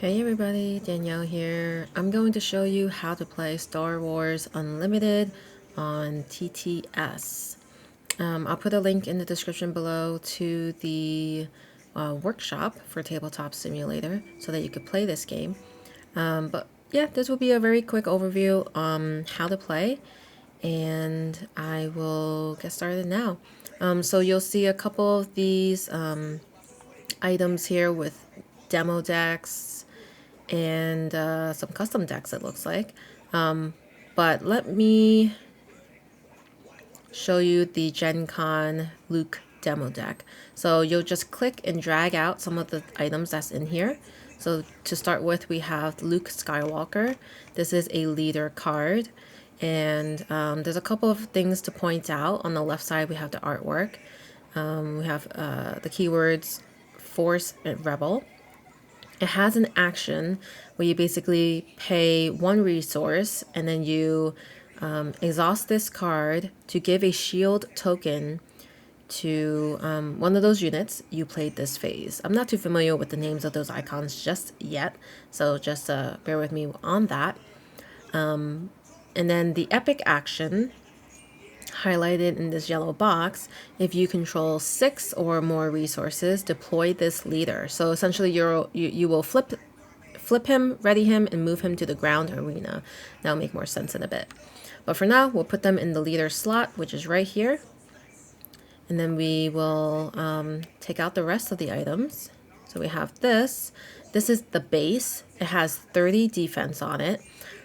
Hey everybody, Danielle here. I'm going to show you how to play Star Wars Unlimited on TTS. I'll put a link in the description below to the workshop for Tabletop Simulator so that you could play this game. But yeah, this will be a very quick overview on how to play, and I will get started now. So you'll see a couple of these items here with demo decks and some custom decks, it looks like. But let me show you the Gen Con Luke demo deck. So you'll just click and drag out some of the items that's in here. So to start with, we have Luke Skywalker. This is a leader card. And there's a couple of things to point out. On the left side, we have the artwork. We have the keywords Force and Rebel. It has an action where you basically pay one resource and then you exhaust this card to give a shield token to one of those units you played this phase. I'm not too familiar with the names of those icons just yet, so just bear with me on that. And then the epic action highlighted in this yellow box, if you control 6 or more resources, deploy this leader. So essentially you will flip him, ready him, and move him to the ground arena. That'll make more sense in a bit. But for now, we'll put them in the leader slot, which is right here. And then we will take out the rest of the items. So we have this. This is the base. It has 30 defense on it.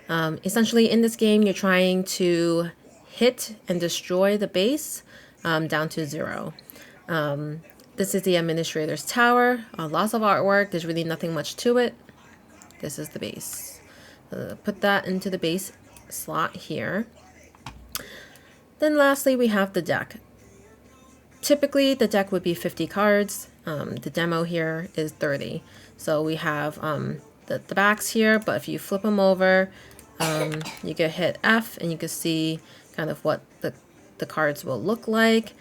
Essentially, in this game, you're trying to hit and destroy the base down to 0. This is the administrator's tower. Lots of artwork. There's really nothing much to it. This is the base. Put that into the base slot here. Then lastly, we have the deck. Typically, the deck would be 50 cards. The demo here is 30. So we have the backs here, but if you flip them over, you can hit F and you can see kind of what the cards will look like.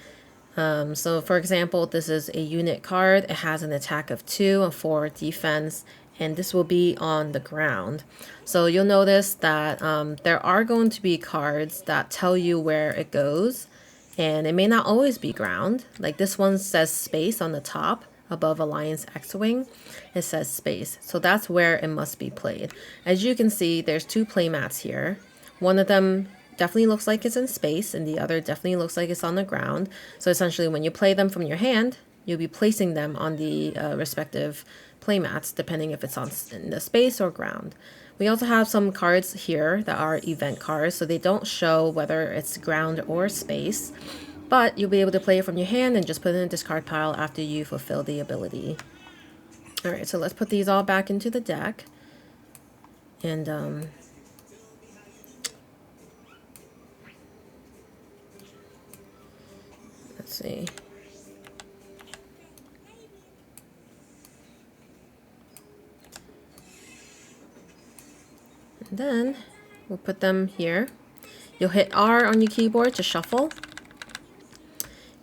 So for example, this is a unit card. It has an attack of 2 and 4 defense, and this will be on the ground. So you'll notice that there are going to be cards that tell you where it goes, and it may not always be ground. Like this one says space on the top above Alliance X-Wing. It says space. So that's where it must be played. As you can see, there's 2 playmats here. One of them definitely looks like it's in space, and the other definitely looks like it's on the ground. So essentially, when you play them from your hand, you'll be placing them on the respective playmats, depending if it's on in the space or ground. We also have some cards here that are event cards, so they don't show whether it's ground or space, but you'll be able to play it from your hand and just put it in a discard pile after you fulfill the ability. All right, so let's put these all back into the deck. And let's see. And then we'll put them here. You'll hit R on your keyboard to shuffle.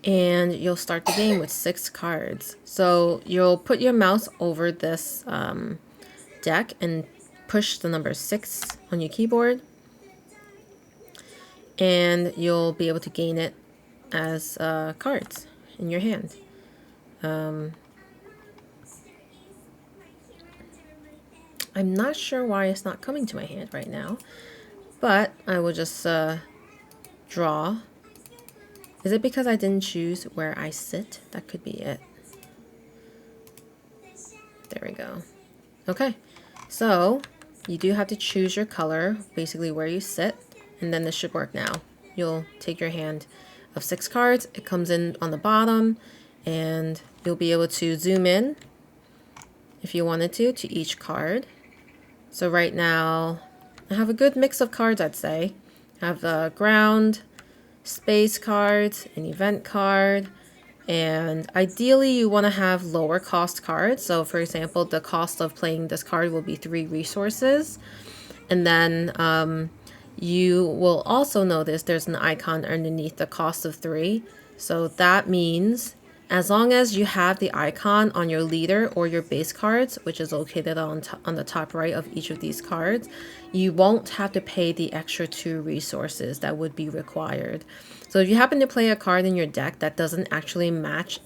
And you'll start the game with 6 cards. So you'll put your mouse over this deck and push the number 6 on your keyboard. And you'll be able to gain it as cards in your hand. I'm not sure why it's not coming to my hand right now, but I will just draw. Is it because I didn't choose where I sit? That could be it. There we go. Okay, so you do have to choose your color, basically where you sit, and then this should work now. You'll take your hand of 6 cards. It comes in on the bottom, and you'll be able to zoom in if you wanted to each card. So right now, I have a good mix of cards, I'd say. I have the ground, space cards, an event card, and ideally you want to have lower cost cards. So for example, the cost of playing this card will be 3 resources. And then you will also notice there's an icon underneath the cost of 3. So that means As long as you have the icon on your leader or your base cards, which is located on the top right of each of these cards, you won't have to pay the extra 2 resources that would be required. So if you happen to play a card in your deck that doesn't actually match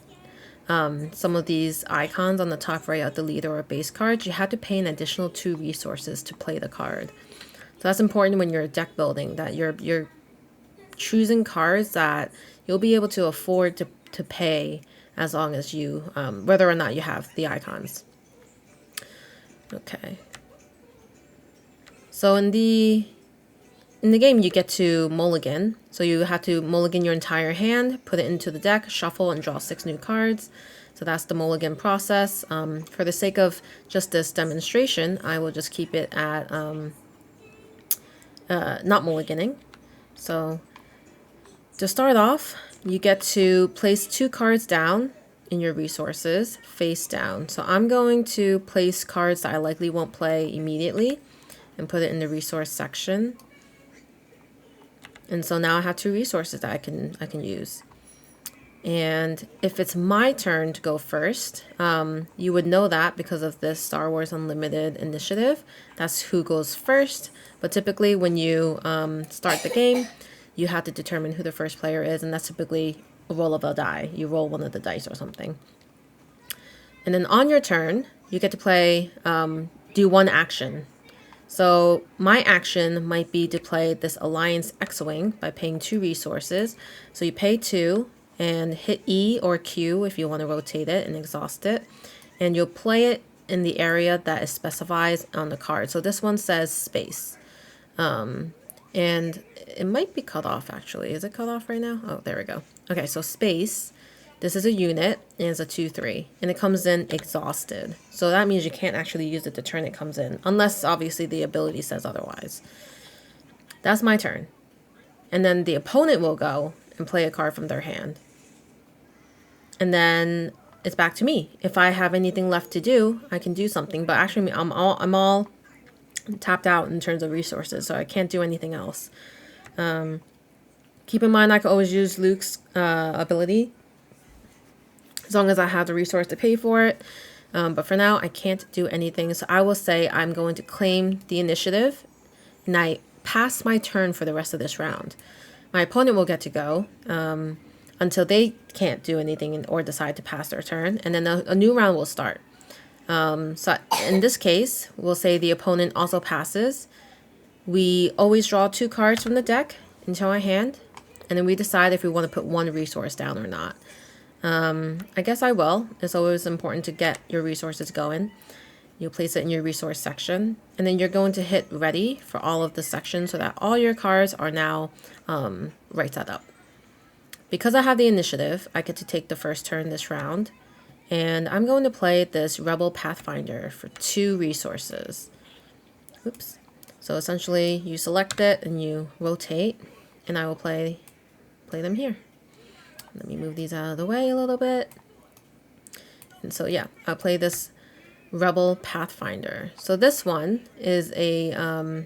some of these icons on the top right of the leader or base cards, you have to pay an additional 2 resources to play the card. So that's important when you're deck building, that you're choosing cards that you'll be able to afford to pay as long as you, whether or not you have the icons. Okay. So in the game, you get to mulligan. So you have to mulligan your entire hand, put it into the deck, shuffle, and draw 6 new cards. So that's the mulligan process. For the sake of just this demonstration, I will just keep it at not mulliganing. So to start off, you get to place 2 cards down in your resources, face down. So I'm going to place cards that I likely won't play immediately and put it in the resource section. And so now I have 2 resources that I can use. And if it's my turn to go first, you would know that because of this Star Wars Unlimited initiative. That's who goes first. But typically when you start the game, you have to determine who the first player is, and that's typically a roll of a die. You roll one of the dice or something. And then on your turn, you get to play, do one action. So my action might be to play this Alliance X-Wing by paying 2 resources. So you pay 2 and hit E or Q if you want to rotate it and exhaust it. And you'll play it in the area that is specified on the card. So this one says space. And it might be cut off actually. Is it cut off right now? Oh, there we go. Okay, so space. This is a unit, and it's a 2/3, and it comes in exhausted. So that means you can't actually use it the turn it comes in, unless obviously the ability says otherwise. That's my turn. And then the opponent will go and play a card from their hand. And then it's back to me. If I have anything left to do, I can do something. But actually, I'm all tapped out in terms of resources, so I can't do anything else. Keep in mind, I can always use Luke's ability, as long as I have the resource to pay for it. But for now, I can't do anything. So I will say I'm going to claim the initiative, and I pass my turn for the rest of this round. My opponent will get to go until they can't do anything or decide to pass their turn, and then a new round will start. So in this case, we'll say the opponent also passes. We always draw 2 cards from the deck into our hand, and then we decide if we want to put 1 resource down or not. I guess I will. It's always important to get your resources going. You'll place it in your resource section, and then you're going to hit ready for all of the sections so that all your cards are now right side up. Because I have the initiative, I get to take the first turn this round, and I'm going to play this Rebel Pathfinder for 2 resources. Oops. So essentially, you select it and you rotate, and I will play them here. Let me move these out of the way a little bit. And so yeah, I'll play this Rebel Pathfinder. So this one is a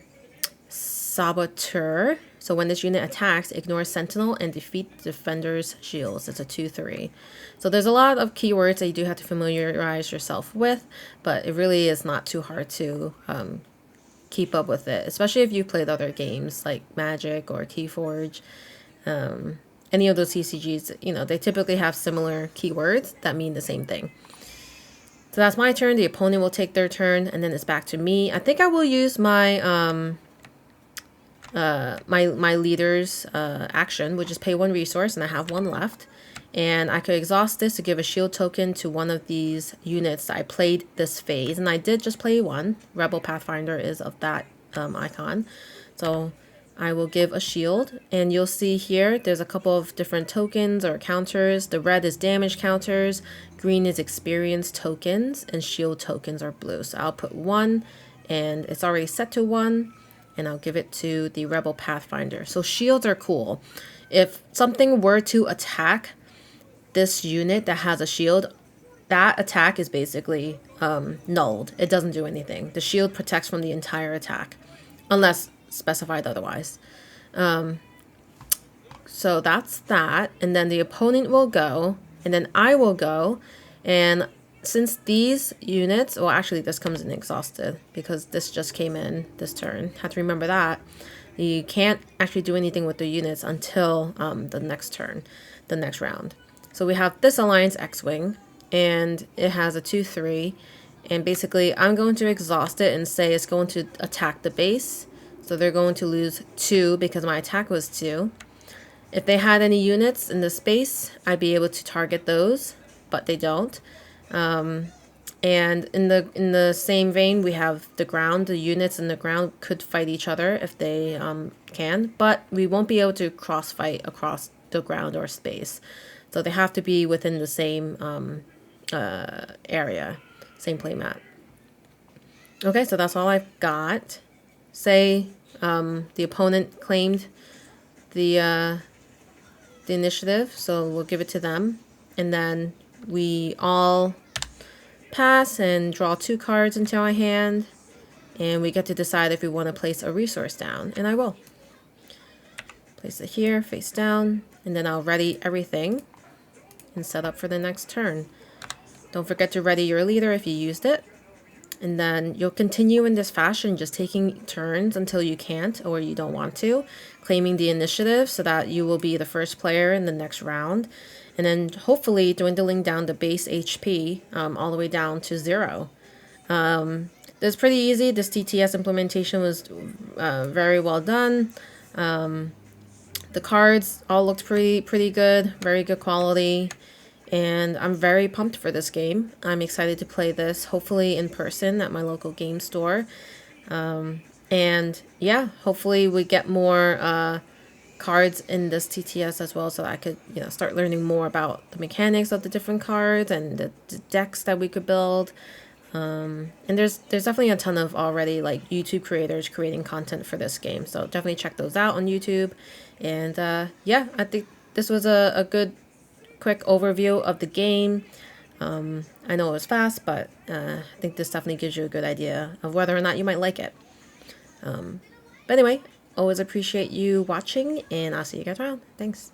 Saboteur. So when this unit attacks, ignore Sentinel and defeat the Defender's shields. It's a 2/3. So there's a lot of keywords that you do have to familiarize yourself with, but it really is not too hard to keep up with it, especially if you played other games like Magic or Keyforge. Any of those CCGs, you know, they typically have similar keywords that mean the same thing. So that's my turn. The opponent will take their turn, and then it's back to me. I think I will use my my leader's action, which is pay 1 resource, and I have 1 left. And I could exhaust this to give a shield token to one of these units that I played this phase. And I did just play 1. Rebel Pathfinder is of that icon. So I will give a shield, and you'll see here there's a couple of different tokens or counters. The red is damage counters, green is experience tokens, and shield tokens are blue. So I'll put 1, and it's already set to 1, and I'll give it to the Rebel Pathfinder. So shields are cool. If something were to attack this unit that has a shield, that attack is basically nulled. It doesn't do anything. The shield protects from the entire attack, unless specified otherwise. So that's that, and then the opponent will go, and then I will go. And since these units, well, actually this comes in exhausted because this just came in this turn. Have to remember that. You can't actually do anything with the units until the next turn, the next round. So we have this Alliance X-Wing, and it has a 2/3. And basically, I'm going to exhaust it and say it's going to attack the base. So they're going to lose 2 because my attack was 2. If they had any units in the space, I'd be able to target those, but they don't. And in the same vein, we have the ground. The units in the ground could fight each other if they can, but we won't be able to cross fight across the ground or space. So they have to be within the same area, same playmat. Okay, so that's all I've got. Say the opponent claimed the initiative, so we'll give it to them, and then we all pass and draw 2 cards into our hand, and we get to decide if we want to place a resource down, and I will. Place it here, face down, and then I'll ready everything and set up for the next turn. Don't forget to ready your leader if you used it, and then you'll continue in this fashion, just taking turns until you can't or you don't want to, claiming the initiative so that you will be the first player in the next round, and then hopefully dwindling down the base HP all the way down to 0. It's pretty easy. This TTS implementation was very well done. The cards all looked pretty good, very good quality, and I'm very pumped for this game. I'm excited to play this, hopefully in person at my local game store. And yeah, hopefully we get more cards in this TTS as well, so I could start learning more about the mechanics of the different cards and the decks that we could build. And there's definitely a ton of already like YouTube creators creating content for this game, so definitely check those out on YouTube. And yeah, I think this was a good quick overview of the game. I know it was fast, but I think this definitely gives you a good idea of whether or not you might like it. But anyway, always appreciate you watching, and I'll see you guys around. Thanks.